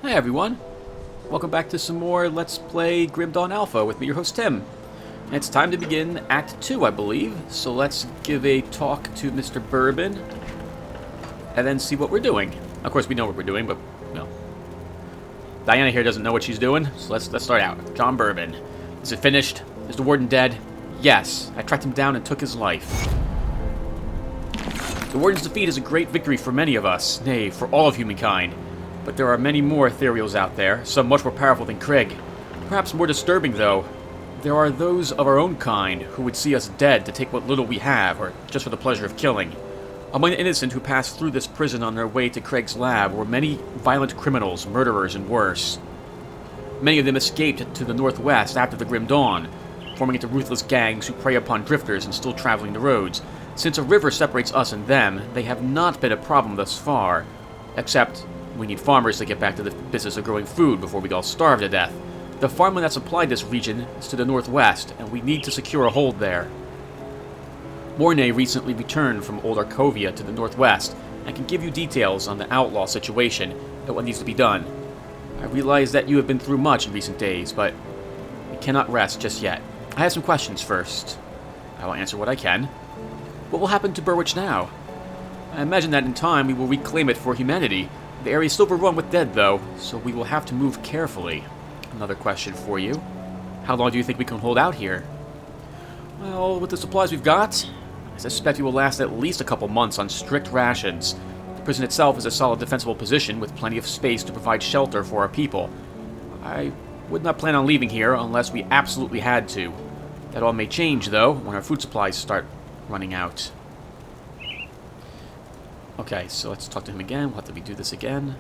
Hey everyone, welcome back to some more Let's Play Grim Dawn Alpha with me, your host Tim. And it's time to begin Act 2, I believe, so let's give a talk to Mr. Bourbon, and then see what we're doing. Of course we know what we're doing, but, no. Diana here doesn't know what she's doing, so let's start out. John Bourbon. Is it finished? Is the warden dead? Yes, I tracked him down and took his life. The warden's defeat is a great victory for many of us, nay, for all of humankind. But there are many more ethereals out there, some much more powerful than Krieg. Perhaps more disturbing, though. There are those of our own kind who would see us dead to take what little we have, or just for the pleasure of killing. Among the innocent who passed through this prison on their way to Krieg's lab were many violent criminals, murderers, and worse. Many of them escaped to the northwest after the Grim Dawn, forming into ruthless gangs who prey upon drifters and still traveling the roads. Since a river separates us and them, they have not been a problem thus far, except we need farmers to get back to the business of growing food before we all starve to death. The farmland that supplied this region is to the northwest, and we need to secure a hold there. Mornay recently returned from Old Arkovia to the northwest, and can give you details on the outlaw situation and what needs to be done. I realize that you have been through much in recent days, but we cannot rest just yet. I have some questions first. I will answer what I can. What will happen to Burwich now? I imagine that in time we will reclaim it for humanity. The area is still overrun with dead, though, so we will have to move carefully. Another question for you. How long do you think we can hold out here? Well, with the supplies we've got, I suspect we will last at least a couple months on strict rations. The prison itself is a solid defensible position with plenty of space to provide shelter for our people. I would not plan on leaving here unless we absolutely had to. That all may change, though, when our food supplies start running out. Okay, so let's talk to him again. We'll have to redo this again.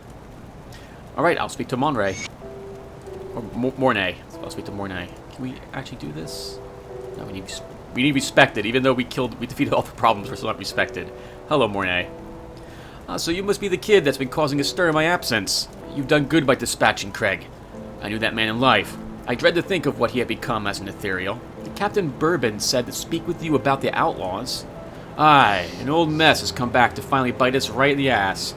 Alright, I'll speak to Monray. Or Mornay. I'll speak to Mornay. Can we actually do this? No, we need respected. Even though we defeated all the problems, we're still not respected. Hello, Mornay. So you must be the kid that's been causing a stir in my absence. You've done good by dispatching Krieg. I knew that man in life. I dread to think of what he had become as an ethereal. Captain Bourbon said to speak with you about the outlaws. Aye, an old mess has come back to finally bite us right in the ass.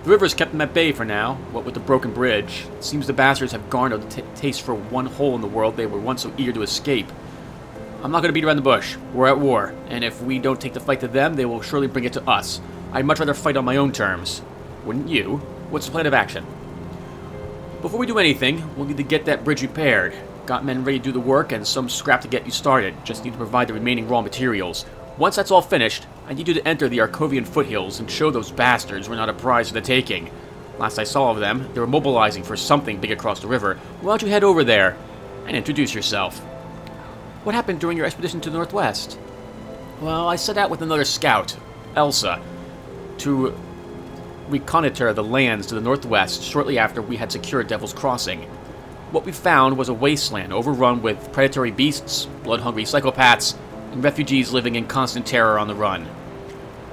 The river's kept them at bay for now, what with the broken bridge. It seems the bastards have garnered a taste for one hole in the world they were once so eager to escape. I'm not going to beat around the bush. We're at war, and if we don't take the fight to them, they will surely bring it to us. I'd much rather fight on my own terms. Wouldn't you? What's the plan of action? Before we do anything, we'll need to get that bridge repaired. Got men ready to do the work, and some scrap to get you started. Just need to provide the remaining raw materials. Once that's all finished, I need you to enter the Arkovian foothills and show those bastards we're not a prize for the taking. Last I saw of them, they were mobilizing for something big across the river. Why don't you head over there and introduce yourself? What happened during your expedition to the northwest? Well, I set out with another scout, Elsa, to reconnoiter the lands to the northwest shortly after we had secured Devil's Crossing. What we found was a wasteland overrun with predatory beasts, blood-hungry psychopaths, and refugees living in constant terror on the run.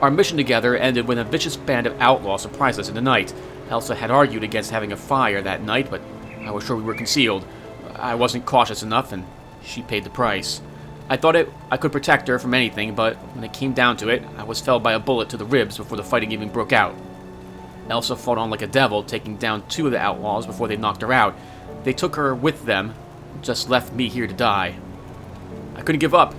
Our mission together ended when a vicious band of outlaws surprised us in the night. Elsa had argued against having a fire that night, but I was sure we were concealed. I wasn't cautious enough, and she paid the price. I thought I could protect her from anything, but when it came down to it, I was felled by a bullet to the ribs before the fighting even broke out. Elsa fought on like a devil, taking down 2 of the outlaws before they knocked her out. They took her with them, just left me here to die. I couldn't give up,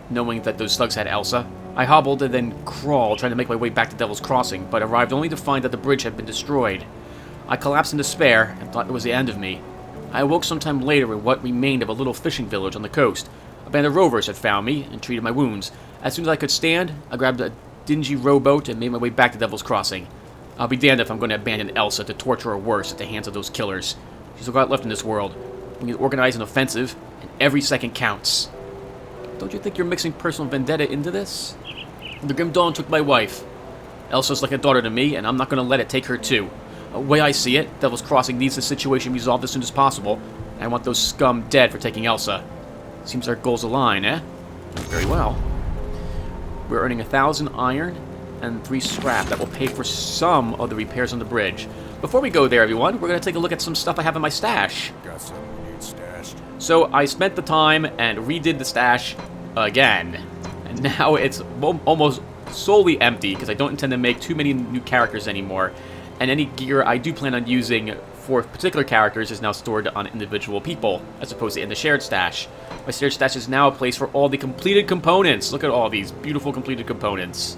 knowing that those thugs had Elsa. I hobbled and then crawled, trying to make my way back to Devil's Crossing, but arrived only to find that the bridge had been destroyed. I collapsed in despair and thought it was the end of me. I awoke sometime later in what remained of a little fishing village on the coast. A band of rovers had found me and treated my wounds. As soon as I could stand, I grabbed a dingy rowboat and made my way back to Devil's Crossing. I'll be damned if I'm going to abandon Elsa to torture or worse at the hands of those killers. She's all got left in this world. We need to organize an offensive, and every second counts. Don't you think you're mixing personal vendetta into this? The Grim Dawn took my wife. Elsa's like a daughter to me, and I'm not going to let it take her too. The way I see it, Devil's Crossing needs the situation resolved as soon as possible. I want those scum dead for taking Elsa. Seems our goals align, eh? Very well. We're earning 1,000 iron and 3 scrap that will pay for some of the repairs on the bridge. Before we go there, everyone, we're going to take a look at some stuff I have in my stash. Got something you need stashed. So I spent the time and redid the stash again. And now it's almost solely empty because I don't intend to make too many new characters anymore. And any gear I do plan on using for particular characters is now stored on individual people, as opposed to in the shared stash. My shared stash is now a place for all the completed components. Look at all these beautiful completed components.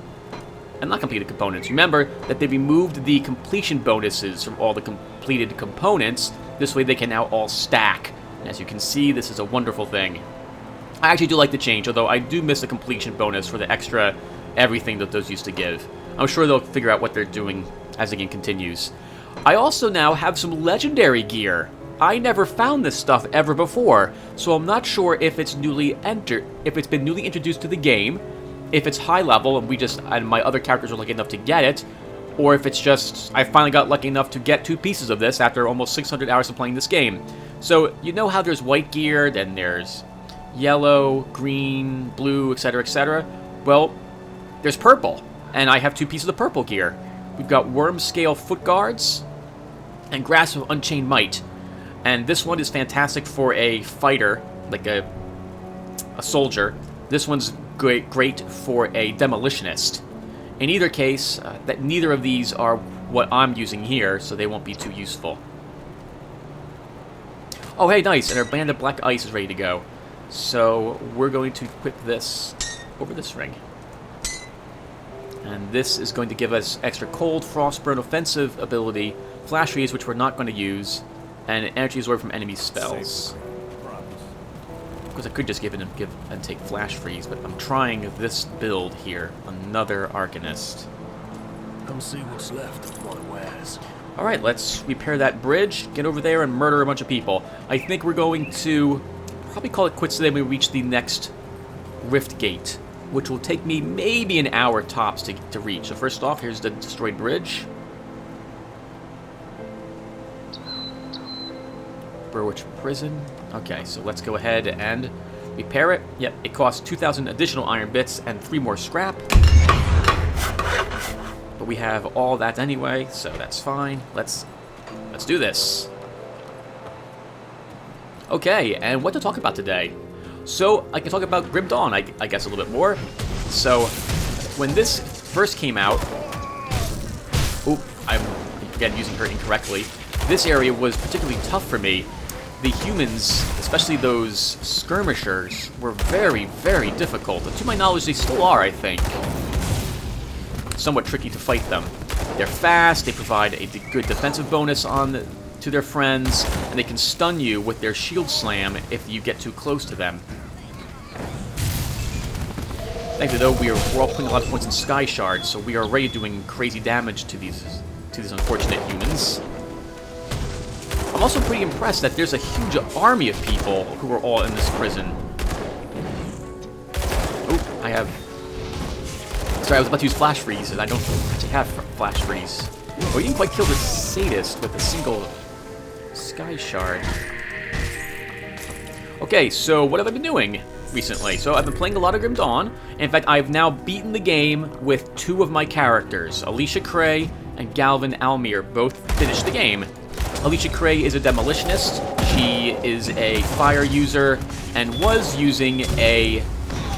And not completed components. Remember that they removed the completion bonuses from all the completed components. This way they can now all stack. And as you can see, this is a wonderful thing. I actually do like the change, although I do miss the completion bonus for the extra everything that those used to give. I'm sure they'll figure out what they're doing as the game continues. I also now have some legendary gear. I never found this stuff ever before, so I'm not sure if it's if it's been newly introduced to the game, if it's high level and my other characters are lucky enough to get it, or if it's just I finally got lucky enough to get 2 pieces of this after almost 600 hours of playing this game. So you know how there's white gear, then there's yellow, green, blue, etc., etc. Well, there's purple, and I have 2 pieces of purple gear. We've got Worm Scale Foot Guards and Grasp of Unchained Might. And this one is fantastic for a fighter, like a soldier. This one's great for a demolitionist. In either case, that neither of these are what I'm using here, so they won't be too useful. Oh, hey, nice, and our Band of Black Ice is ready to go. So we're going to equip this over this ring. And this is going to give us extra Cold, Frostburn, Offensive ability, Flash Freeze, which we're not going to use, and Energy Absorb from enemy spells. Because I could just give and take Flash Freeze, but I'm trying this build here. Another Arcanist. Come see what's left of my wares. Alright, let's repair that bridge, get over there, and murder a bunch of people. I think we're going to probably call it quits today when we reach the next Rift Gate, which will take me maybe an hour tops to reach. So first off, here's the destroyed bridge. Burwich Prison. Okay, so let's go ahead and repair it. Yep, it costs 2,000 additional iron bits and 3 more scrap. But we have all that anyway, so that's fine. Let's do this. Okay, and what to talk about today? So, I can talk about Grim Dawn, I guess, a little bit more. So, when this first came out... Oop, I'm, again, using her incorrectly. This area was particularly tough for me. The humans, especially those skirmishers, were very, very difficult. And to my knowledge, they still are, I think. Somewhat tricky to fight them. They're fast, they provide a good defensive bonus to their friends, and they can stun you with their shield slam if you get too close to them. Thankfully, though, we're all putting a lot of points in Sky Shards, so we are already doing crazy damage to these unfortunate humans. I'm also pretty impressed that there's a huge army of people who are all in this prison. Oh, I have... Sorry, I was about to use Flash Freeze, and I don't actually have Flash Freeze. Oh, you didn't quite kill the Sadist with a single Sky Shard. Okay, so what have I been doing recently? So I've been playing a lot of Grim Dawn. In fact, I've now beaten the game with 2 of my characters. Alicia Cray and Galvin Almir both finished the game. Alicia Cray is a demolitionist. She is a fire user and was using a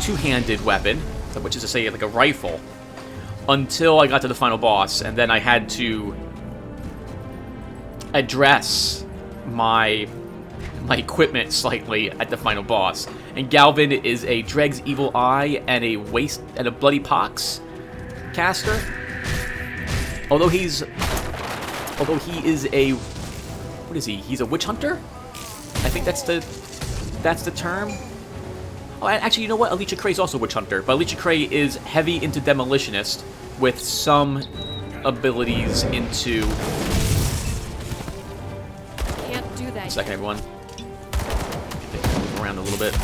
2-handed weapon, which is to say like a rifle, until I got to the final boss, and then I had to address my equipment slightly at the final boss. And Galvin is a Dreg's Evil Eye and a Bloody Pox caster. Although he is a... What is he? He's a witch hunter? I think that's the term. Oh, actually, you know what? Alicia Cray is also a witch hunter, but Alicia Cray is heavy into demolitionist with some abilities into... Can't do that. One second, everyone. Move around a little bit.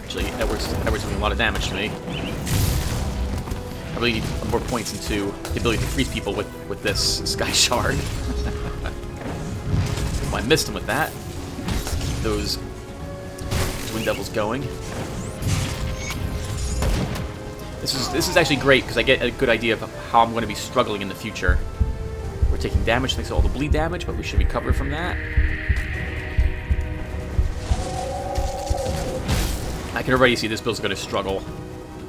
Actually, Edward's doing a lot of damage to me. I really need more points into the ability to freeze people with this Sky Shard. I missed him with that. Let's keep those Wind Devils going. This is actually great because I get a good idea of how I'm going to be struggling in the future. We're taking damage thanks to all the bleed damage, but we should recover from that. I can already see this build's going to struggle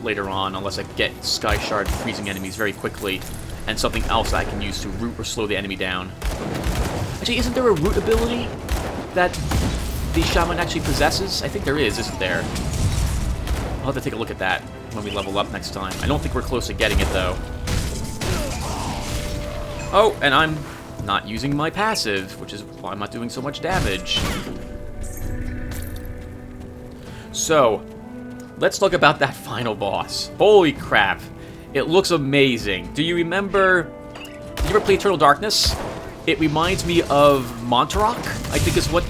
later on unless I get Sky Shard freezing enemies very quickly. and something else that I can use to root or slow the enemy down. Actually, isn't there a root ability that the Shaman actually possesses? I think there is, isn't there? I'll have to take a look at that when we level up next time. I don't think we're close to getting it, though. Oh, and I'm not using my passive, which is why I'm not doing so much damage. So, let's talk about that final boss. Holy crap. It looks amazing. Do you remember... Did you ever play Eternal Darkness? It reminds me of Montauk, I think is what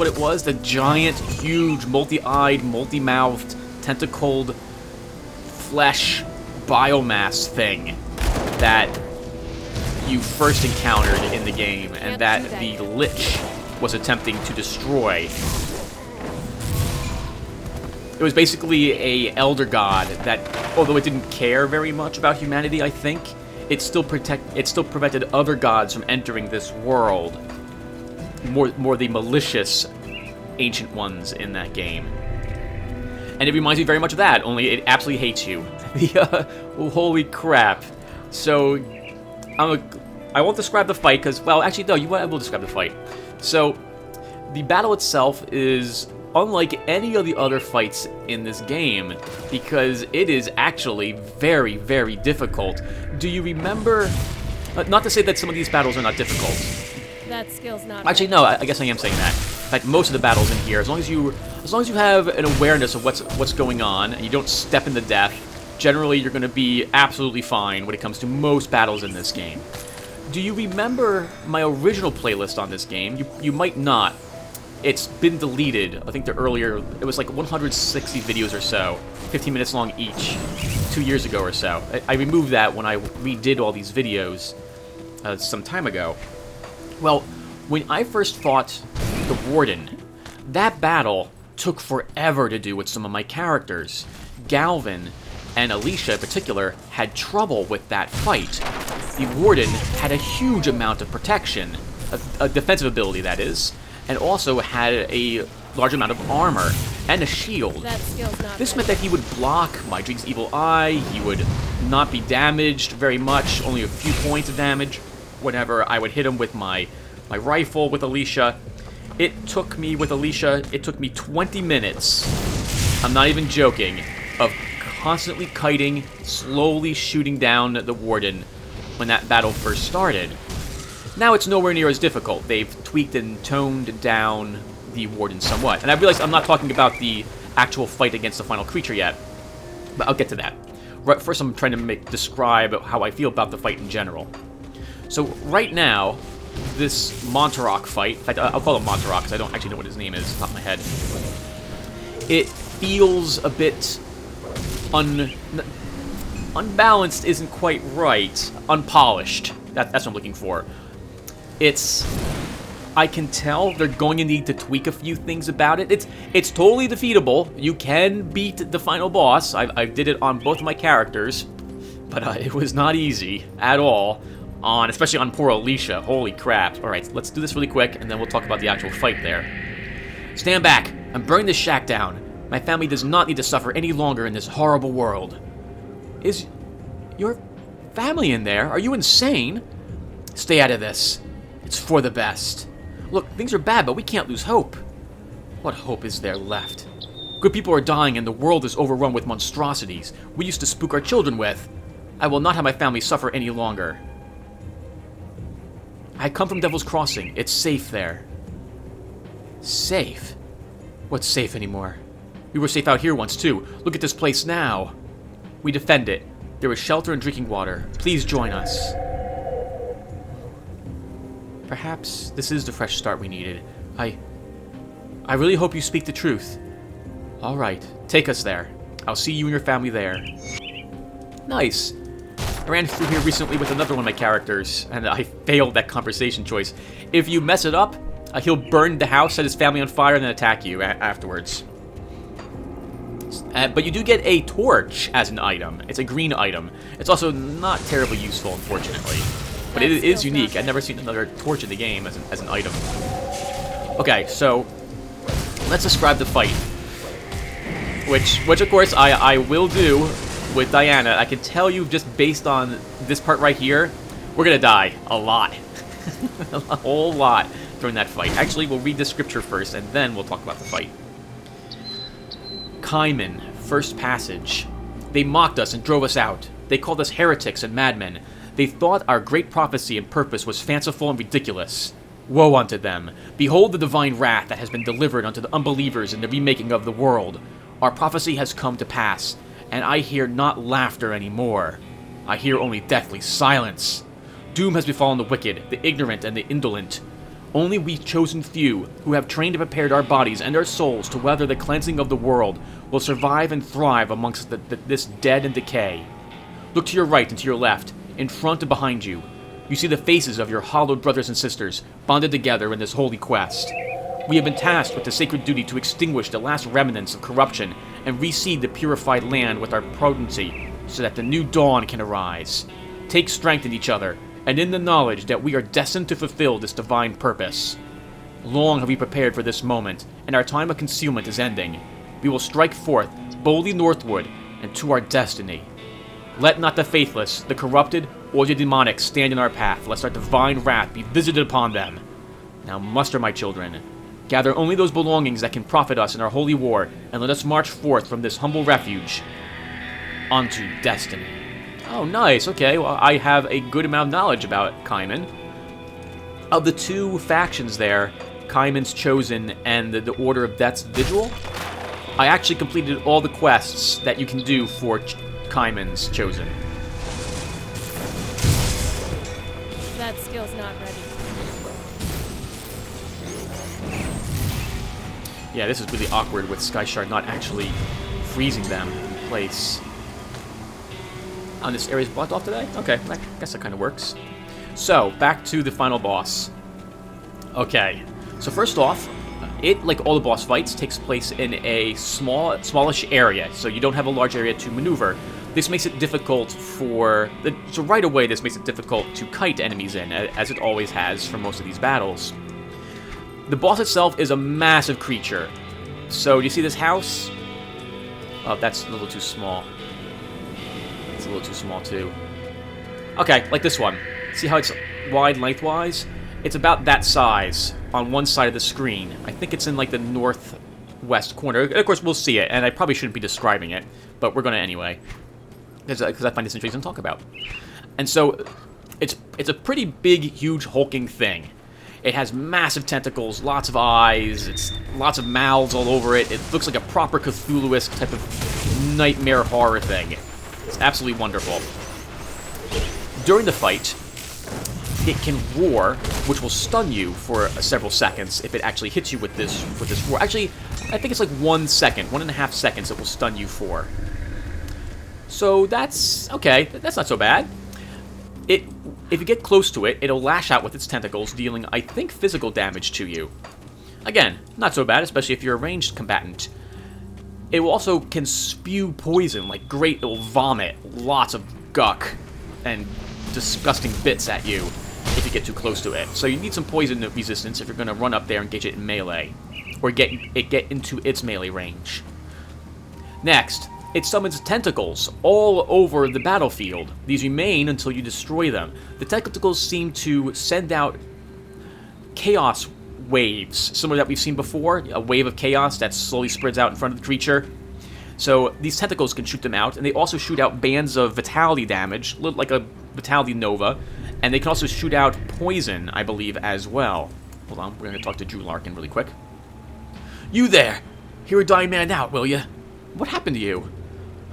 it was. The giant, huge, multi-eyed, multi-mouthed, tentacled flesh biomass thing that you first encountered in the game, and that the Lich was attempting to destroy. It was basically a elder god that, although it didn't care very much about humanity, I think, it still prevented other gods from entering this world. More the malicious ancient ones in that game. And it reminds me very much of that, only it absolutely hates you. Well, holy crap. So, I won't describe the fight, because, well, actually, no, I will describe the fight. So, the battle itself is unlike any of the other fights in this game, because it is actually very, very difficult. Do you remember... not to say that some of these battles are not difficult. That skill's not... Actually, no, I guess I am saying that. In fact, most of the battles in here, as long as you have an awareness of what's going on, and you don't step into death, generally you're going to be absolutely fine when it comes to most battles in this game. Do you remember my original playlist on this game? You might not. It's been deleted. I think it was like 160 videos or so, 15 minutes long each, 2 years ago or so. I removed that when I redid all these videos some time ago. Well, when I first fought the Warden, that battle took forever to do with some of my characters. Galvin and Alicia in particular had trouble with that fight. The Warden had a huge amount of protection, a defensive ability that is, and also had a large amount of armor and a shield. That skill's not This good. meant that he would block my Drink's Evil Eye, he would not be damaged very much, only a few points of damage whenever I would hit him with my rifle with Alicia. It took me 20 minutes, I'm not even joking, of constantly kiting, slowly shooting down the Warden when that battle first started. Now it's nowhere near as difficult. They've tweaked and toned down the Warden somewhat. And I realize I'm not talking about the actual fight against the final creature yet, but I'll get to that. Right, first I'm trying to describe how I feel about the fight in general. So right now, this Montauk fight, in fact I'll call him Montauk because I don't actually know what his name is off the top of my head. It feels a bit unbalanced isn't quite right. Unpolished. That's what I'm looking for. I can tell they're going to need to tweak a few things about it. It's totally defeatable. You can beat the final boss. I did it on both of my characters, but it was not easy at all. Especially on poor Alicia. Holy crap. Alright, let's do this really quick, and then we'll talk about the actual fight there. Stand back. I'm burning this shack down. My family does not need to suffer any longer in this horrible world. Is your family in there? Are you insane? Stay out of this. It's for the best. Look, things are bad, but we can't lose hope. What hope is there left? Good people are dying and the world is overrun with monstrosities we used to spook our children with. I will not have my family suffer any longer. I come from Devil's Crossing. It's safe there. Safe? What's safe anymore? We were safe out here once, too. Look at this place now. We defend it. There is shelter and drinking water. Please join us. Perhaps this is the fresh start we needed. I really hope you speak the truth. All right, take us there. I'll see you and your family there. Nice. I ran through here recently with another one of my characters, and I failed that conversation choice. If you mess it up, he'll burn the house, set his family on fire, and then attack you afterwards. But you do get a torch as an item. It's a green item. It's also not terribly useful, unfortunately. But it is unique. I've never seen another torch in the game as an item. Okay, so let's describe the fight. Which of course I will do with Diana. I can tell you just based on this part right here, We're gonna die a lot. A whole lot during that fight. Actually, we'll read the scripture first, and then we'll talk about the fight. Kaiman, first passage. They mocked us and drove us out. They called us heretics and madmen. They thought our great prophecy and purpose was fanciful and ridiculous. Woe unto them! Behold the divine wrath that has been delivered unto the unbelievers in the remaking of the world. Our prophecy has come to pass, and I hear not laughter any more. I hear only deathly silence. Doom has befallen the wicked, the ignorant, and the indolent. Only we chosen few, who have trained and prepared our bodies and our souls to weather the cleansing of the world, will survive and thrive amongst this dead and decay. Look to your right and to your left, in front and behind you. You see the faces of your hallowed brothers and sisters, bonded together in this holy quest. We have been tasked with the sacred duty to extinguish the last remnants of corruption and reseed the purified land with our potency, so that the new dawn can arise. Take strength in each other, and in the knowledge that we are destined to fulfill this divine purpose. Long have we prepared for this moment, and our time of concealment is ending. We will strike forth, boldly northward, and to our destiny. Let not the faithless, the corrupted, or the demonic stand in our path, lest our divine wrath be visited upon them. Now muster, my children. Gather only those belongings that can profit us in our holy war, and let us march forth from this humble refuge onto destiny. Oh, nice. Okay, well, I have a good amount of knowledge about Kaiman. Of the two factions there, Kaiman's Chosen and the Order of Death's Vigil, I actually completed all the quests that you can do for Kaiman's Chosen. That skill's not ready. Yeah, this is really awkward with Sky Shard not actually freezing them in place. Oh, this area's blocked off today? Okay, I guess that kind of works. So, back to the final boss. Okay, so first off, it, like all the boss fights, takes place in a smallish area, so you don't have a large area to maneuver. This makes it difficult so right away this makes it difficult to kite enemies in, as it always has for most of these battles. The boss itself is a massive creature. So, do you see this house? Oh, that's a little too small. It's a little too small, too. Okay, like this one. See how it's wide lengthwise? It's about that size on one side of the screen. I think it's in, like, the northwest corner. Of course, we'll see it, and I probably shouldn't be describing it, but we're going to anyway, because I find this interesting to talk about. And so, it's a pretty big, huge, hulking thing. It has massive tentacles, lots of eyes, it's lots of mouths all over it. It looks like a proper Cthulhu-esque type of nightmare horror thing. It's absolutely wonderful. During the fight, it can roar, which will stun you for several seconds if it actually hits you with this roar. Actually, I think it's like 1 second, 1.5 seconds it will stun you for. So that's okay. That's not so bad. If you get close to it, it'll lash out with its tentacles, dealing, I think, physical damage to you. Again, not so bad, especially if you're a ranged combatant. It also can spew poison, like great, it'll vomit lots of guck and disgusting bits at you if you get too close to it. So you need some poison resistance if you're going to run up there and engage it in melee, or get into its melee range. Next, it summons tentacles all over the battlefield. These remain until you destroy them. The tentacles seem to send out chaos waves, similar that we've seen before, a wave of chaos that slowly spreads out in front of the creature. So these tentacles can shoot them out, and they also shoot out bands of vitality damage, like a vitality nova, and they can also shoot out poison, I believe, as well. Hold on, we're going to talk to Drew Larkin really quick. You there! Hear a dying man out, will you? What happened to you?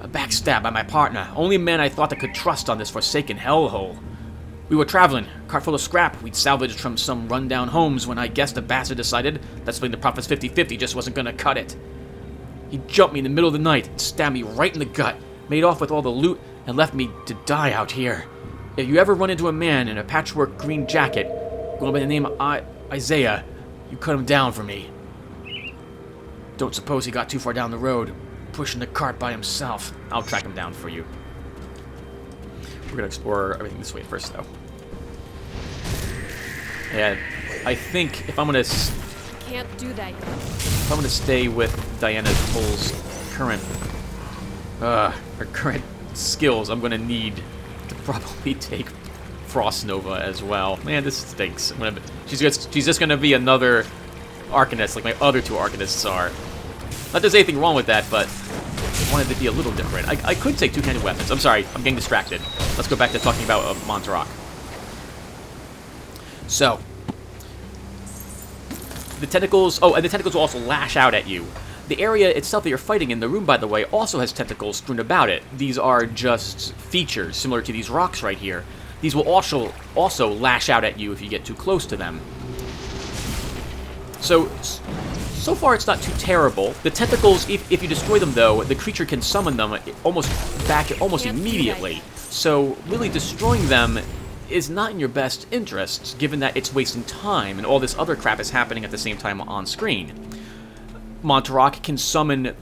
A backstab by my partner, only man I thought I could trust on this forsaken hellhole. We were traveling, cart full of scrap we'd salvaged from some rundown homes when I guess the bastard decided that splitting the profits 50-50 just wasn't gonna cut it. He jumped me in the middle of the night and stabbed me right in the gut, made off with all the loot, and left me to die out here. If you ever run into a man in a patchwork green jacket, going by the name of Isaiah, you cut him down for me. Don't suppose he got too far down the road, pushing the cart by himself. I'll track him down for you. We're gonna explore everything this way first, though. Yeah, I think if I'm gonna Can't do that yet. if I'm gonna stay with Diana Cole's current her current skills, I'm gonna need to probably take Frost Nova as well. Man, this stinks. She's just gonna be another Arcanist like my other two Arcanists are. Not that there's anything wrong with that, but I wanted to be a little different. I could take two-handed weapons. I'm sorry, I'm getting distracted. Let's go back to talking about Montauk. So, the tentacles... Oh, and the tentacles will also lash out at you. The area itself that you're fighting in, the room, by the way, also has tentacles strewn about it. These are just features, similar to these rocks right here. These will also lash out at you if you get too close to them. So far it's not too terrible. The tentacles, if you destroy them though, the creature can summon them almost immediately. So really destroying them is not in your best interests, given that it's wasting time and all this other crap is happening at the same time on screen. Montauk can summon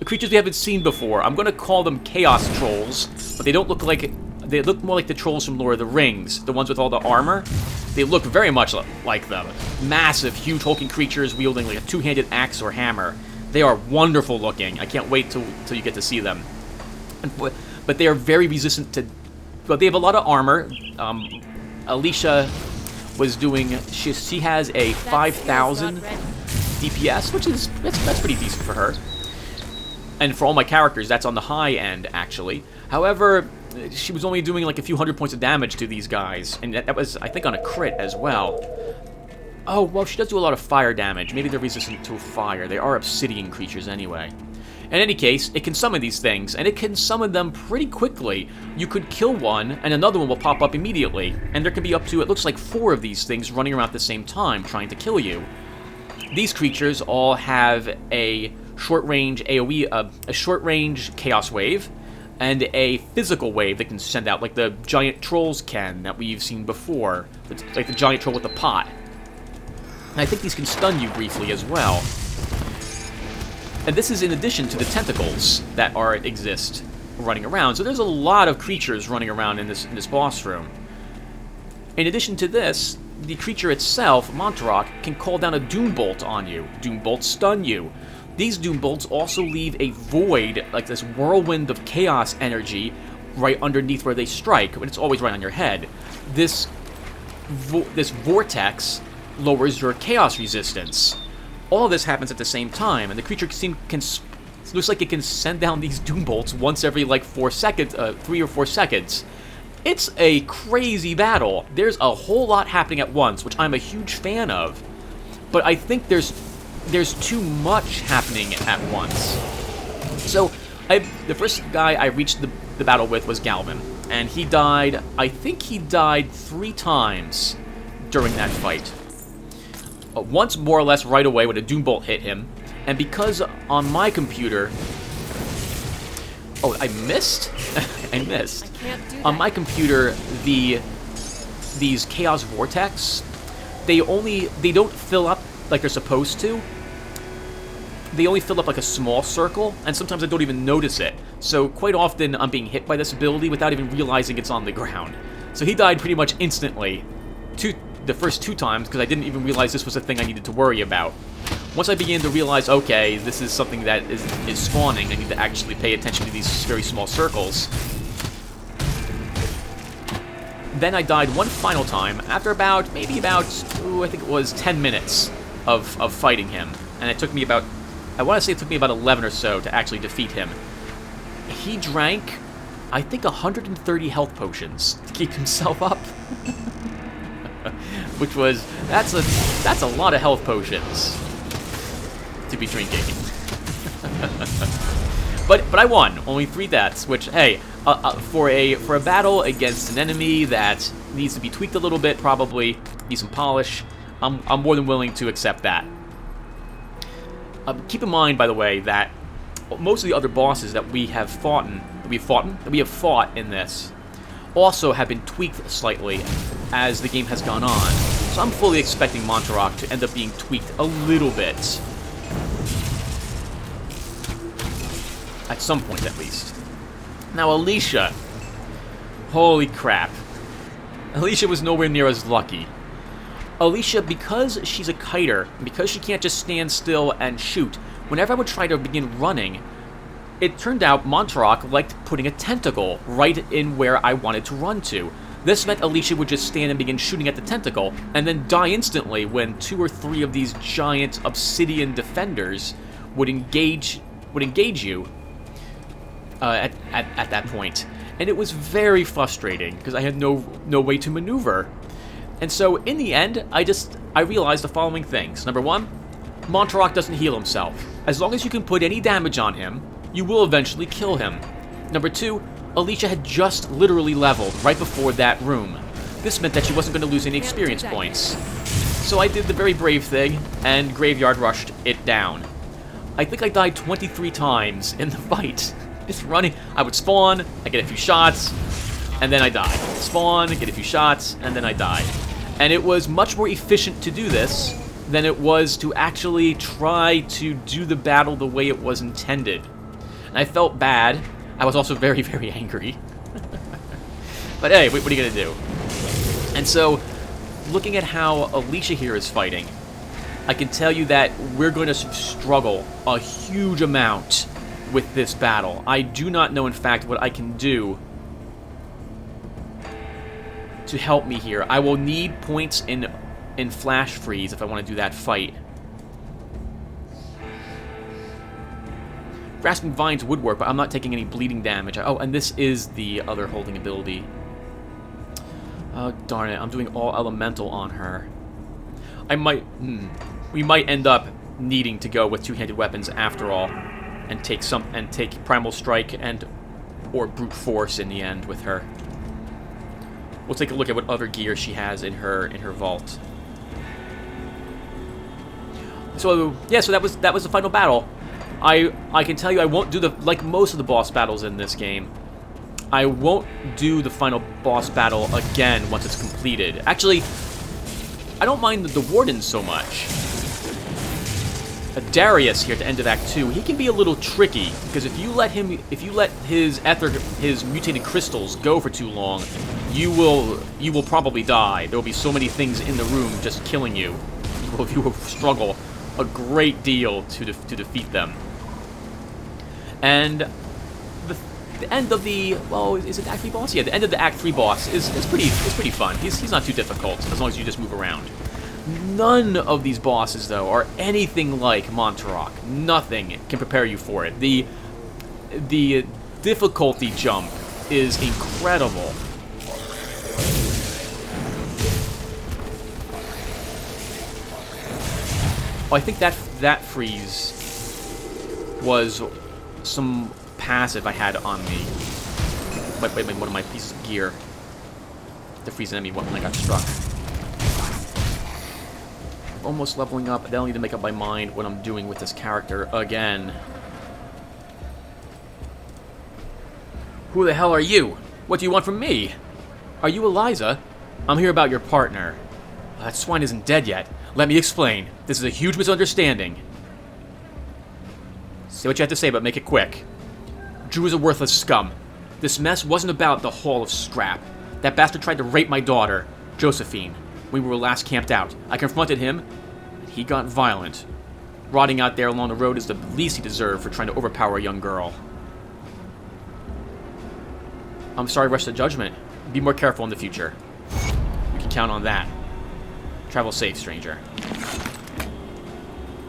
creatures we haven't seen before. I'm going to call them Chaos Trolls, but they don't look like... They look more like the trolls from Lord of the Rings, the ones with all the armor. They look very much like them. Massive, huge hulking creatures wielding like a two-handed axe or hammer. They are wonderful looking. I can't wait till you get to see them. But they are very resistant to... Well, they have a lot of armor. Alicia was doing... She has a 5,000 DPS, which is... That's pretty decent for her. And for all my characters, that's on the high end, actually. However, she was only doing like a few hundred points of damage to these guys. And that was, I think, on a crit as well. Oh, well, she does do a lot of fire damage. Maybe they're resistant to fire. They are obsidian creatures anyway. In any case, it can summon these things, and it can summon them pretty quickly. You could kill one, and another one will pop up immediately. And there can be up to, it looks like 4 of these things running around at the same time, trying to kill you. These creatures all have a short-range AoE, a short-range Chaos Wave, and a physical wave that can send out, like the giant trolls can, that we've seen before. It's like the giant troll with the pot. And I think these can stun you briefly as well. And this is in addition to the tentacles that exist running around. So there's a lot of creatures running around in this boss room. In addition to this, the creature itself, Montauk, can call down a Doom Bolt on you. Doom Bolts stun you. These Doom Bolts also leave a void, like this whirlwind of chaos energy, right underneath where they strike, but it's always right on your head. This vortex lowers your chaos resistance. All of this happens at the same time, and the creature looks like it can send down these Doom Bolts once every like 4 seconds, 3 or 4 seconds. It's a crazy battle. There's a whole lot happening at once, which I'm a huge fan of. But I think there's too much happening at once. So, the first guy I reached the battle with was Galvin, and he died, I think he died 3 times during that fight. Once more or less right away when a Doom Bolt hit him, and because on my computer... Oh, I missed? I missed. I can't do that. On my computer, these Chaos Vortex, they don't fill up like they're supposed to. They only fill up like a small circle, and sometimes I don't even notice it. So quite often I'm being hit by this ability without even realizing it's on the ground. So he died pretty much instantly the first 2 times because I didn't even realize this was a thing I needed to worry about. Once I began to realize, okay, this is something that is spawning, I need to actually pay attention to these very small circles. Then I died one final time after maybe about, I think it was 10 minutes of fighting him. And it took me about, I want to say it took me about 11 or so to actually defeat him. He drank, I think, 130 health potions to keep himself up. Which was, that's a lot of health potions to be drinking. but I won, only 3 deaths, which, hey, for a battle against an enemy that needs to be tweaked a little bit, probably need some polish, I'm more than willing to accept that. Keep in mind, by the way, that most of the other bosses that we have fought in this also have been tweaked slightly as the game has gone on. So I'm fully expecting Montauk to end up being tweaked a little bit. At some point, at least. Now, Alicia. Holy crap. Alicia was nowhere near as lucky. Alicia, because she's a kiter, because she can't just stand still and shoot, whenever I would try to begin running, it turned out Montauk liked putting a tentacle right in where I wanted to run to. This meant Alicia would just stand and begin shooting at the tentacle, and then die instantly when 2 or 3 of these giant obsidian defenders would engage you at that point. And it was very frustrating, because I had no way to maneuver. And so, in the end, I realized the following things. Number 1, Montarock doesn't heal himself. As long as you can put any damage on him, you will eventually kill him. Number 2, Alicia had just literally leveled right before that room. This meant that she wasn't going to lose any experience points. So I did the very brave thing, and graveyard rushed it down. I think I died 23 times in the fight. Just running. I would spawn, I get a few shots, and then I die. Spawn, get a few shots, and then I die. And it was much more efficient to do this than it was to actually try to do the battle the way it was intended. And I felt bad. I was also very, very angry. But hey, what are you going to do? And so, looking at how Alicia here is fighting, I can tell you that we're going to struggle a huge amount with this battle. I do not know, in fact, what I can do to help me here. I will need points in Flash Freeze if I want to do that fight. Grasping Vines would work, but I'm not taking any bleeding damage. Oh, and this is the other holding ability. Oh, darn it. I'm doing all elemental on her. We might end up needing to go with two-handed weapons after all, and take Primal Strike or Brute Force in the end with her. We'll take a look at what other gear she has in her vault. So yeah, so that was the final battle. I can tell you I won't do like most of the boss battles in this game. I won't do the final boss battle again once it's completed. Actually, I don't mind the Warden so much. Darius here at the end of Act 2, he can be a little tricky, because if you let his mutated crystals go for too long, you will probably die. There will be so many things in the room just killing you. You will struggle a great deal to defeat them. And the end of the, well, is it Act 3 boss? Yeah, the end of the Act 3 boss is pretty fun. He's not too difficult as long as you just move around. None of these bosses, though, are anything like Montarock. Nothing can prepare you for it. The difficulty jump is incredible. Oh, I think that freeze was some passive I had on me. Wait, one of my pieces of gear to freeze an enemy when I got struck. Almost leveling up. Then I'll need to make up my mind what I'm doing with this character again. Who the hell are you? What do you want from me? Are you Eliza? I'm here about your partner. That swine isn't dead yet. Let me explain. This is a huge misunderstanding. Say what you have to say, but make it quick. Drew is a worthless scum. This mess wasn't about the Hall of Scrap. That bastard tried to rape my daughter, Josephine, when we were last camped out. I confronted him, and he got violent. Rotting out there along the road is the least he deserved for trying to overpower a young girl. I'm sorry to rush the judgment. Be more careful in the future. You can count on that. Travel safe, stranger.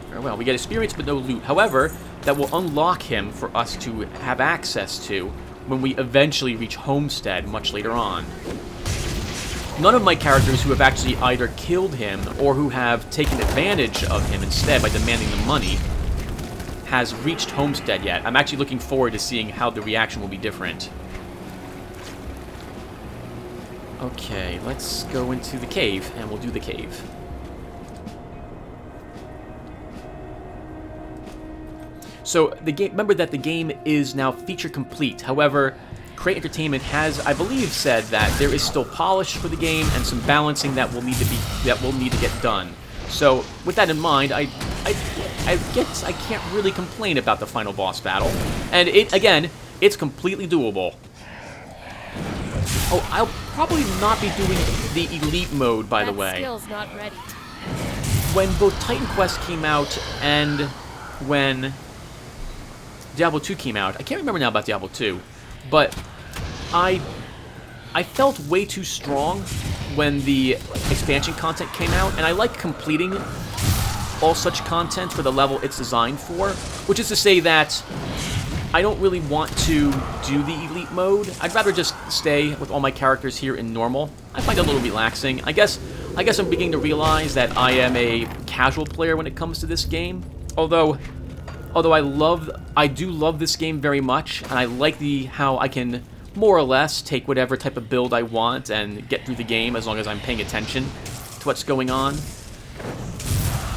Very well, we get experience but no loot. However, that will unlock him for us to have access to when we eventually reach Homestead much later on. None of my characters who have actually either killed him or who have taken advantage of him instead by demanding the money has reached Homestead yet. I'm actually looking forward to seeing how the reaction will be different. Okay, let's go into the cave, and we'll do the cave. So, remember that the game is now feature complete. However, Crate Entertainment has, I believe, said that there is still polish for the game and some balancing that will need to get done. So, with that in mind, I guess I can't really complain about the final boss battle. And it's completely doable. Oh, I'll probably not be doing the Elite mode, by the way. That skill's not ready. When both Titan Quest came out and when Diablo 2 came out, I can't remember now about Diablo 2, but I I felt way too strong when the expansion content came out, and I like completing all such content for the level it's designed for, which is to say that I don't really want to do the elite mode. I'd rather just stay with all my characters here in normal. I find it a little relaxing. I guess I'm beginning to realize that I am a casual player when it comes to this game. Although I do love this game very much, and I like how I can more or less take whatever type of build I want and get through the game as long as I'm paying attention to what's going on.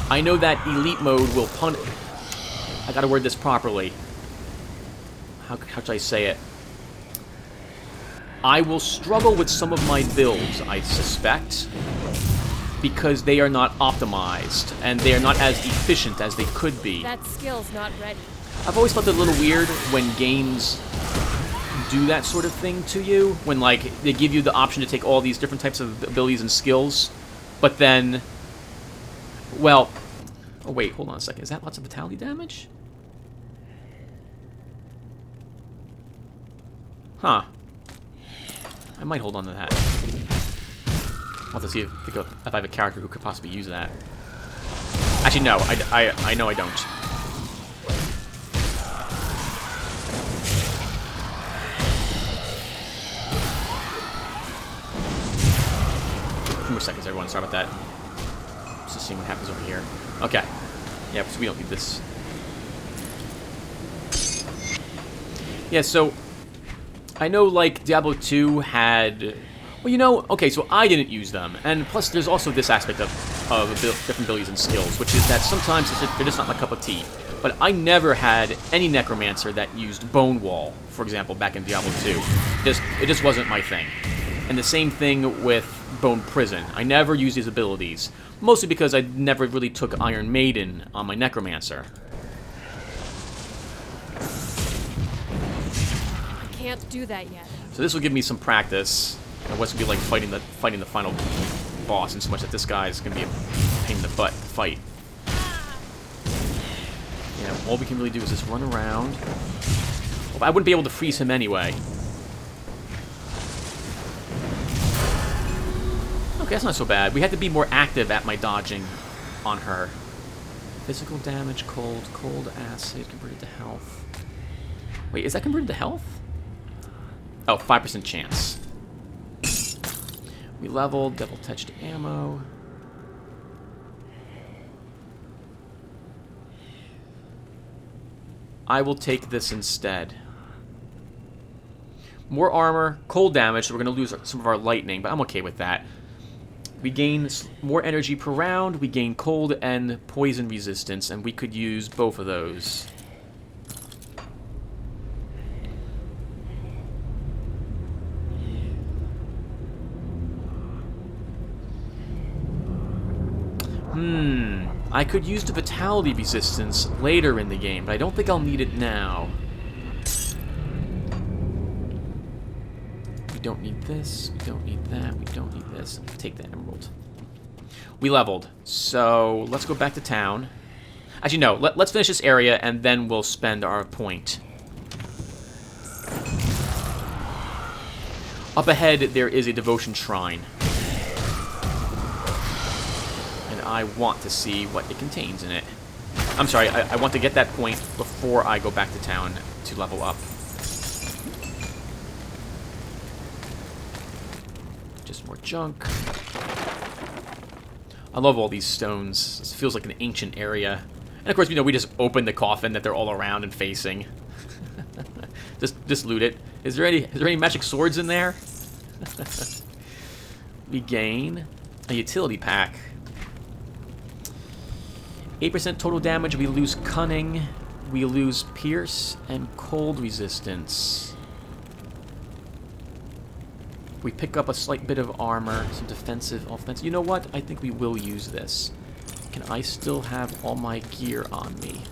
I know that elite mode will punish... I gotta word this properly. How should I say it? I will struggle with some of my builds, I suspect, because they are not optimized, and they are not as efficient as they could be. That skill's not ready. I've always felt it a little weird when games do that sort of thing to you, when, like, they give you the option to take all these different types of abilities and skills, but then, well... Oh, wait, hold on a second. Is that lots of vitality damage? Huh. I might hold on to that. I'll have to see if I have a character who could possibly use that. Actually, no. I know I don't. A few more seconds, everyone. Sorry about that. Just seeing what happens over here. Okay. Yeah, because we don't need this. Yeah, so... I know, like, Diablo 2 had... Well, you know, okay, so I didn't use them. And plus, there's also this aspect of different abilities and skills, which is that sometimes they're just not my cup of tea. But I never had any Necromancer that used Bone Wall, for example, back in Diablo 2. It just wasn't my thing. And the same thing with Bone Prison. I never used these abilities, mostly because I never really took Iron Maiden on my Necromancer. Can't do that yet. So this will give me some practice. And what's gonna be like fighting the final boss, in so much that this guy is gonna be a pain in the butt to fight. Yeah, all we can really do is just run around. Well, I wouldn't be able to freeze him anyway. Okay, that's not so bad. We had to be more active at my dodging on her. Physical damage, cold acid, converted to health. Wait, is that converted to health? Oh, 5% chance. We leveled, devil-touched ammo. I will take this instead. More armor, cold damage, so we're going to lose some of our lightning, but I'm okay with that. We gain more energy per round, we gain cold and poison resistance, and we could use both of those. I could use the vitality resistance later in the game, but I don't think I'll need it now. We don't need this, we don't need that, we don't need this. Take the emerald. We leveled, so let's go back to town. Actually, no, let's finish this area, and then we'll spend our point. Up ahead, there is a devotion shrine. I want to see what it contains in it. I'm sorry, I want to get that point before I go back to town to level up. Just more junk. I love all these stones. This feels like an ancient area. And of course, you know, we just open the coffin that they're all around and facing. just loot it. Is there any magic swords in there? We gain a utility pack. 8% total damage, we lose Cunning, we lose Pierce, and Cold Resistance. We pick up a slight bit of armor, some defensive, offensive. You know what? I think we will use this. Can I still have all my gear on me?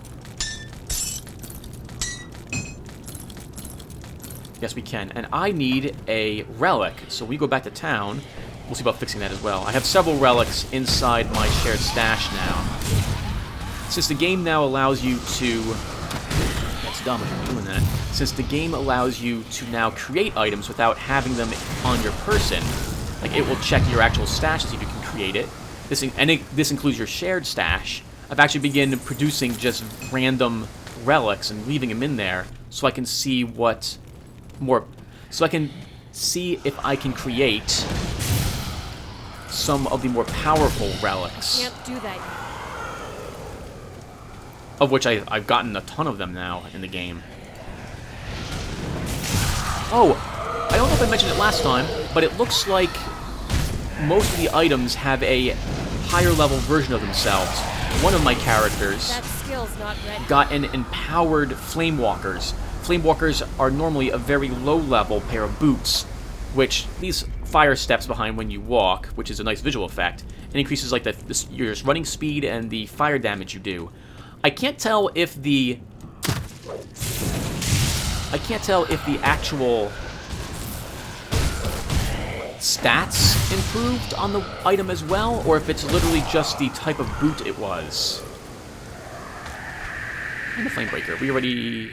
Yes, we can. And I need a relic, so we go back to town. We'll see about fixing that as well. I have several relics inside my shared stash now. Since the game now allows you to... Let's dumb if I'm doing that. Since the game allows you to now create items without having them on your person, like it will check your actual stash to see if you can create it. This includes your shared stash. I've actually begun producing just random relics and leaving them in there so I can see what more... So I can see if I can create some of the more powerful relics. Can't do that yet. Of which I've gotten a ton of them now in the game. Oh, I don't know if I mentioned it last time, but it looks like most of the items have a higher level version of themselves. One of my characters That skill's not ready. got an empowered Flamewalkers. Flamewalkers are normally a very low level pair of boots, which these fire steps behind when you walk, which is a nice visual effect, and increases like your running speed and the fire damage you do. I can't tell if the actual stats improved on the item as well, or if it's literally just the type of boot it was. And the Flamebreaker. We already...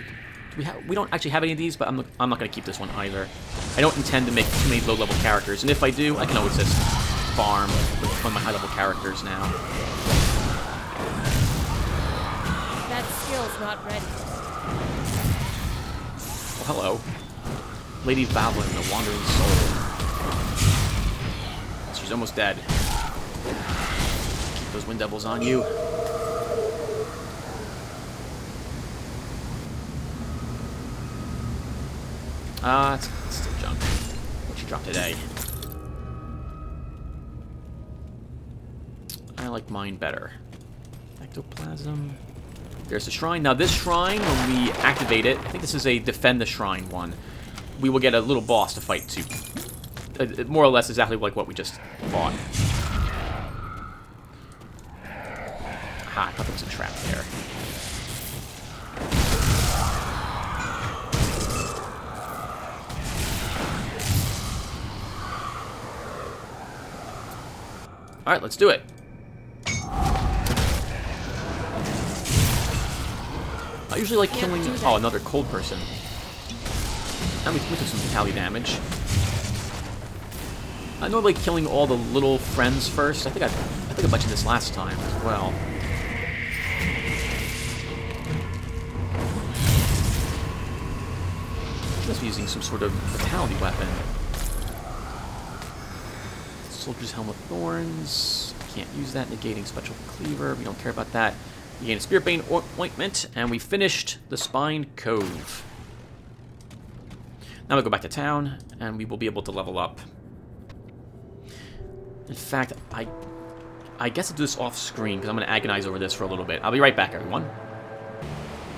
We don't actually have any of these, but I'm not going to keep this one either. I don't intend to make too many low-level characters, and if I do, I can always just farm with one of my high-level characters now. That skill's not ready. Oh, hello. Lady Valin, the Wandering Soul. She's almost dead. Keep those Wind Devils on you. It's still junk. What she dropped today. I like mine better. Ectoplasm. There's the shrine. Now this shrine, when we activate it, I think this is a defend the shrine one, we will get a little boss to fight too. More or less exactly like what we just fought. Aha, I thought there was a trap there. Alright, let's do it. I usually like killing... Oh, another cold person. And we took some fatality damage. I normally like killing all the little friends first. I think I mentioned this last time as well. Just using some sort of fatality weapon. Soldier's Helm of Thorns. Can't use that. Negating Spectral Cleaver. We don't care about that. We gain a Spirit Bane Ointment, and we finished the Spine Cove. Now we go back to town, and we will be able to level up. In fact, I guess I'll do this off screen, because I'm going to agonize over this for a little bit. I'll be right back, everyone.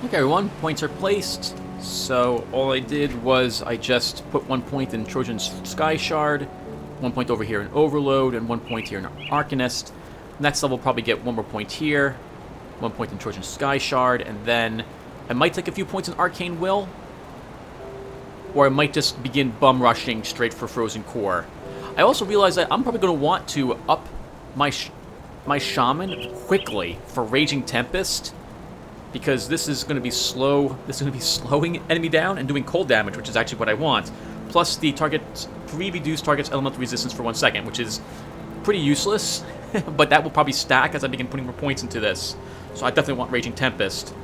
Okay, everyone. Points are placed. So all I did was I just put 1 point in Trojan's Sky Shard, 1 point over here in Overload, and 1 point here in Arcanist. Next level, probably get 1 more point here, 1 point in Trojan Sky Shard, and then I might take a few points in Arcane Will, or I might just begin bum rushing straight for Frozen Core. I also realized that I'm probably going to want to up my Shaman quickly for Raging Tempest, because this is going to be slow. This is going to be slowing enemy down and doing cold damage, which is actually what I want. Plus the target 3 reduce target's elemental resistance for 1 second, which is pretty useless, but that will probably stack as I begin putting more points into this. So I definitely want Raging Tempest.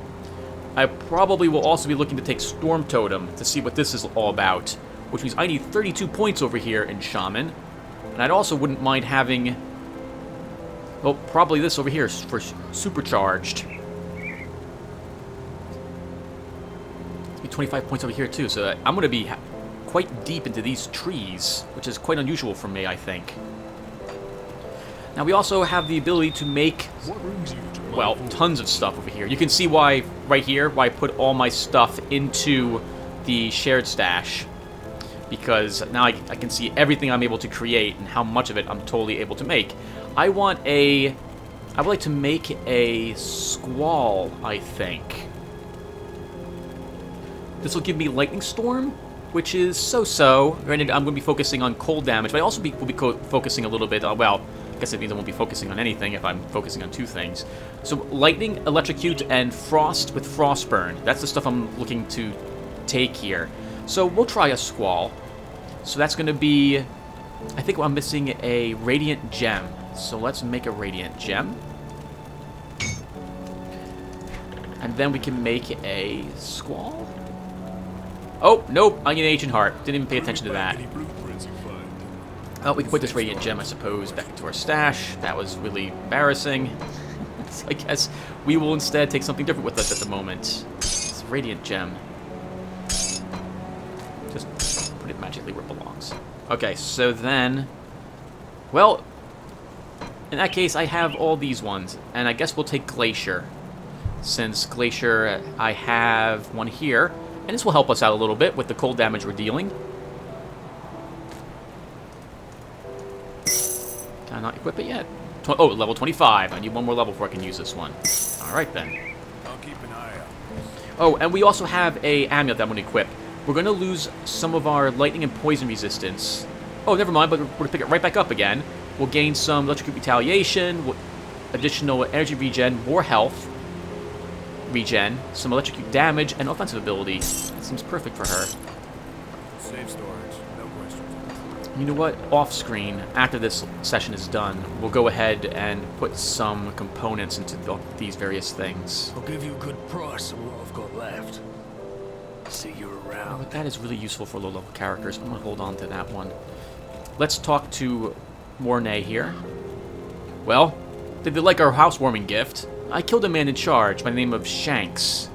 I probably will also be looking to take Storm Totem to see what this is all about, which means I need 32 points over here in Shaman. And I also wouldn't mind having, well, probably this over here for Supercharged. It's be 25 points over here too, so I'm going to be quite deep into these trees, which is quite unusual for me, I think. Now we also have the ability to make, well, tons of stuff over here. You can see why, right here, why I put all my stuff into the shared stash. Because now I can see everything I'm able to create and how much of it I'm totally able to make. I would like to make a Squall, I think. This will give me Lightning Storm, which is so-so. Granted, I'm going to be focusing on cold damage, but I also will be focusing a little bit on, well, guess it means I won't be focusing on anything if I'm focusing on two things. So lightning, electrocute, and frost with frostburn. That's the stuff I'm looking to take here. So we'll try a squall. So that's going to be... I think I'm missing a radiant gem. So let's make a radiant gem. And then we can make a squall. Oh, nope. I need an ancient heart. Didn't even pay attention to that. Oh, we can put this radiant gem, I suppose, back into our stash. That was really embarrassing. So I guess we will instead take something different with us at the moment. It's a radiant gem. Just put it magically where it belongs. Okay, so then... Well, in that case, I have all these ones. And I guess we'll take Glacier. Since Glacier, I have one here. And this will help us out a little bit with the cold damage we're dealing. Can I not equip it yet? Oh, level 25. I need one more level before I can use this one. Alright then. I'll keep an eye out. Oh, and we also have a amulet that I'm going to equip. We're going to lose some of our lightning and poison resistance. Oh, never mind, but we're going to pick it right back up again. We'll gain some electric retaliation, additional energy regen, more health regen, some electrocute damage, and offensive ability. That seems perfect for her. Safe storage, no questions. You know what? Off-screen, after this session is done, we'll go ahead and put some components into these various things. I'll give you a good price on what I've got left. See you around. But that is really useful for low-level characters. I'm going to hold on to that one. Let's talk to Mornay here. Well, did they like our housewarming gift? I killed a man in charge by the name of Shanks.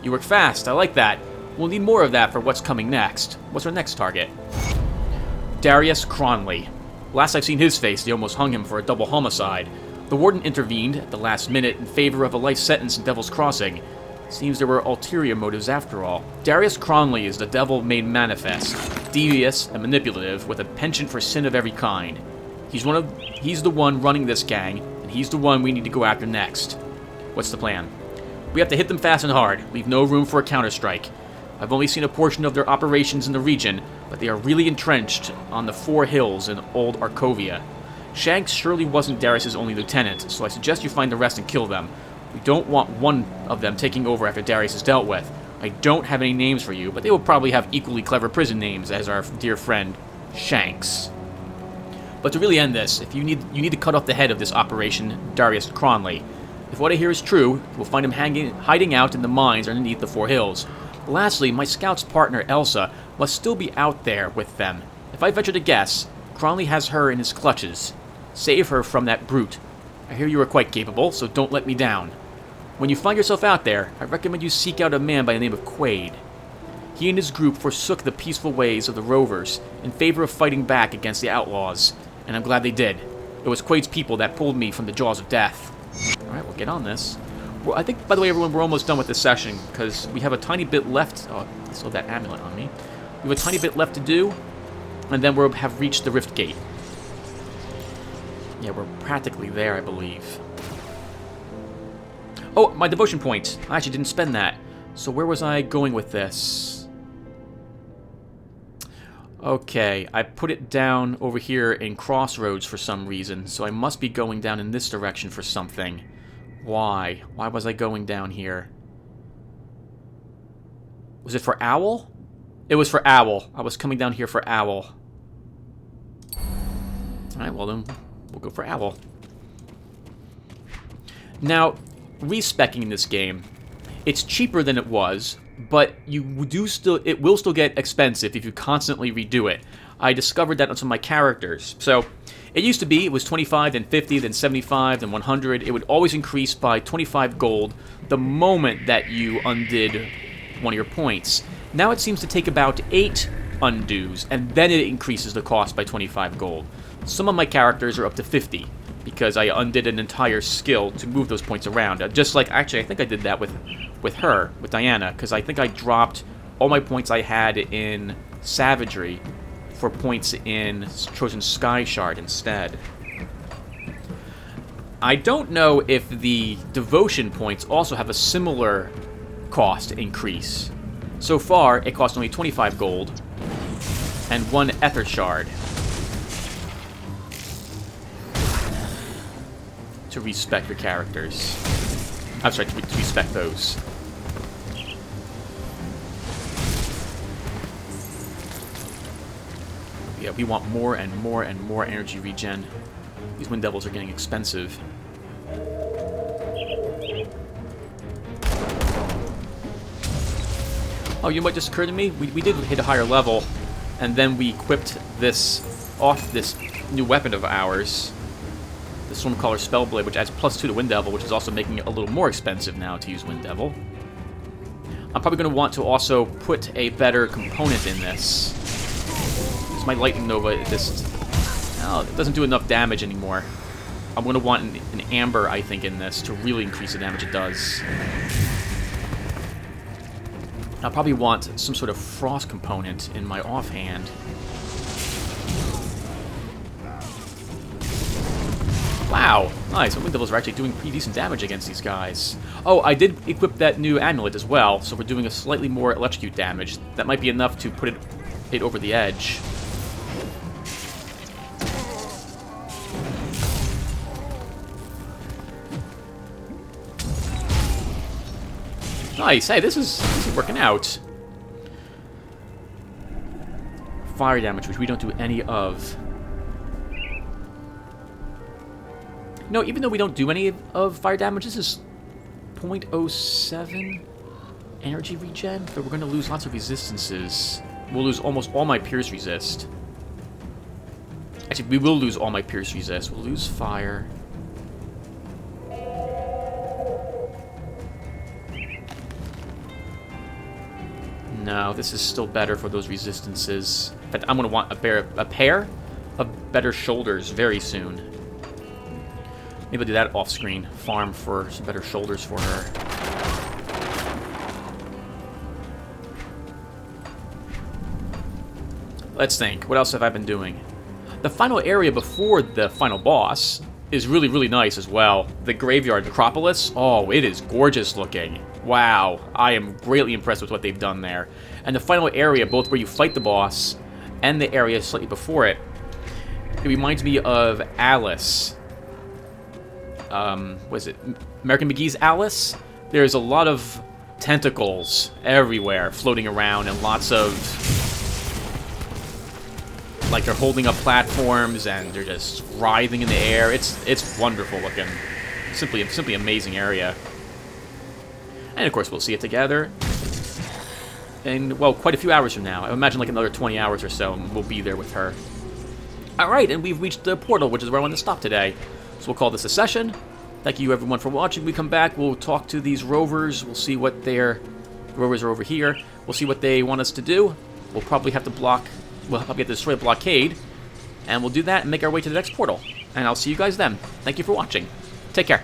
You work fast, I like that. We'll need more of that for what's coming next. What's our next target? Darius Cronley. Last I've seen his face, they almost hung him for a double homicide. The warden intervened at the last minute in favor of a life sentence in Devil's Crossing. Seems there were ulterior motives after all. Darius Cronley is the devil made manifest, devious and manipulative, with a penchant for sin of every kind. He's the one running this gang, and he's the one we need to go after next. What's the plan? We have to hit them fast and hard, leave no room for a counterstrike. I've only seen a portion of their operations in the region, but they are really entrenched on the 4 hills in Old Arkovia. Shanks surely wasn't Darius' only lieutenant, so I suggest you find the rest and kill them. We don't want one of them taking over after Darius is dealt with. I don't have any names for you, but they will probably have equally clever prison names as our dear friend, Shanks. But to really end this, you need to cut off the head of this operation, Darius Cronley. If what I hear is true, we'll find him hiding out in the mines underneath the 4 hills. Lastly, my scout's partner, Elsa, must still be out there with them. If I venture to guess, Cronley has her in his clutches. Save her from that brute. I hear you are quite capable, so don't let me down. When you find yourself out there, I recommend you seek out a man by the name of Quaid. He and his group forsook the peaceful ways of the rovers in favor of fighting back against the outlaws, and I'm glad they did. It was Quaid's people that pulled me from the jaws of death. Alright, we'll get on this. Well, I think, by the way, everyone, we're almost done with this session, because we have a tiny bit left. Oh, I still have that amulet on me. We have a tiny bit left to do, and then we'll have reached the Rift Gate. Yeah, we're practically there, I believe. Oh, my devotion point. I actually didn't spend that. So where was I going with this? Okay, I put it down over here in Crossroads for some reason, so I must be going down in this direction for something. Why? Why was I going down here? Was it for Owl? It was for Owl. I was coming down here for Owl. Alright, well then, we'll go for Owl. Now, respeccing this game, it's cheaper than it was, but it will still get expensive if you constantly redo it. I discovered that on some of my characters. So, it used to be, it was 25, then 50, then 75, then 100. It would always increase by 25 gold the moment that you undid one of your points. Now it seems to take about 8 undos, and then it increases the cost by 25 gold. Some of my characters are up to 50, because I undid an entire skill to move those points around. Just like, actually, I think I did that with her, with Diana, because I think I dropped all my points I had in Savagery for points in Chosen Sky Shard instead. I don't know if the Devotion points also have a similar cost increase. So far, it costs only 25 gold and 1 Ether Shard. to respec your characters. I'm sorry, to respec those. Yeah, we want more and more and more energy regen. These Wind Devils are getting expensive. Oh, you know what just occurred to me? We did hit a higher level, and then we equipped this new weapon of ours, the Stormcaller Spellblade, which adds +2 to Wind Devil, which is also making it a little more expensive now to use Wind Devil. I'm probably going to want to also put a better component in this. Because my Lightning Nova, it doesn't do enough damage anymore. I'm going to want an Amber, I think, in this to really increase the damage it does. I'll probably want some sort of Frost component in my offhand. Wow, nice. Wind Devils are actually doing pretty decent damage against these guys. Oh, I did equip that new amulet as well, so we're doing a slightly more electrocute damage. That might be enough to put it over the edge. Nice. Hey, this is working out. Fire damage, which we don't do any of. No, even though we don't do any of fire damage, this is 0.07 energy regen, but we're going to lose lots of resistances. We'll lose almost all my pierce resist. Actually, we will lose all my pierce resist. We'll lose fire. No, this is still better for those resistances. In fact, I'm going to want a pair of better shoulders very soon. Maybe I'll do that off screen. Farm for some better shoulders for her. Let's think. What else have I been doing? The final area before the final boss is really, really nice as well. The Graveyard Necropolis. Oh, it is gorgeous looking. Wow. I am greatly impressed with what they've done there. And the final area, both where you fight the boss and the area slightly before it, it reminds me of Alice. What is it? American McGee's Alice? There's a lot of tentacles everywhere floating around and lots of... like they're holding up platforms and they're just writhing in the air. It's wonderful looking. Simply amazing area. And of course we'll see it together in, well, quite a few hours from now. I imagine like another 20 hours or so and we'll be there with her. Alright, and we've reached the portal, which is where I want to stop today. So we'll call this a session. Thank you everyone for watching. We come back, we'll talk to these rovers. We'll see what the rovers are over here. We'll see what they want us to do. We'll probably have to we'll probably have to destroy a blockade. And we'll do that and make our way to the next portal. And I'll see you guys then. Thank you for watching. Take care.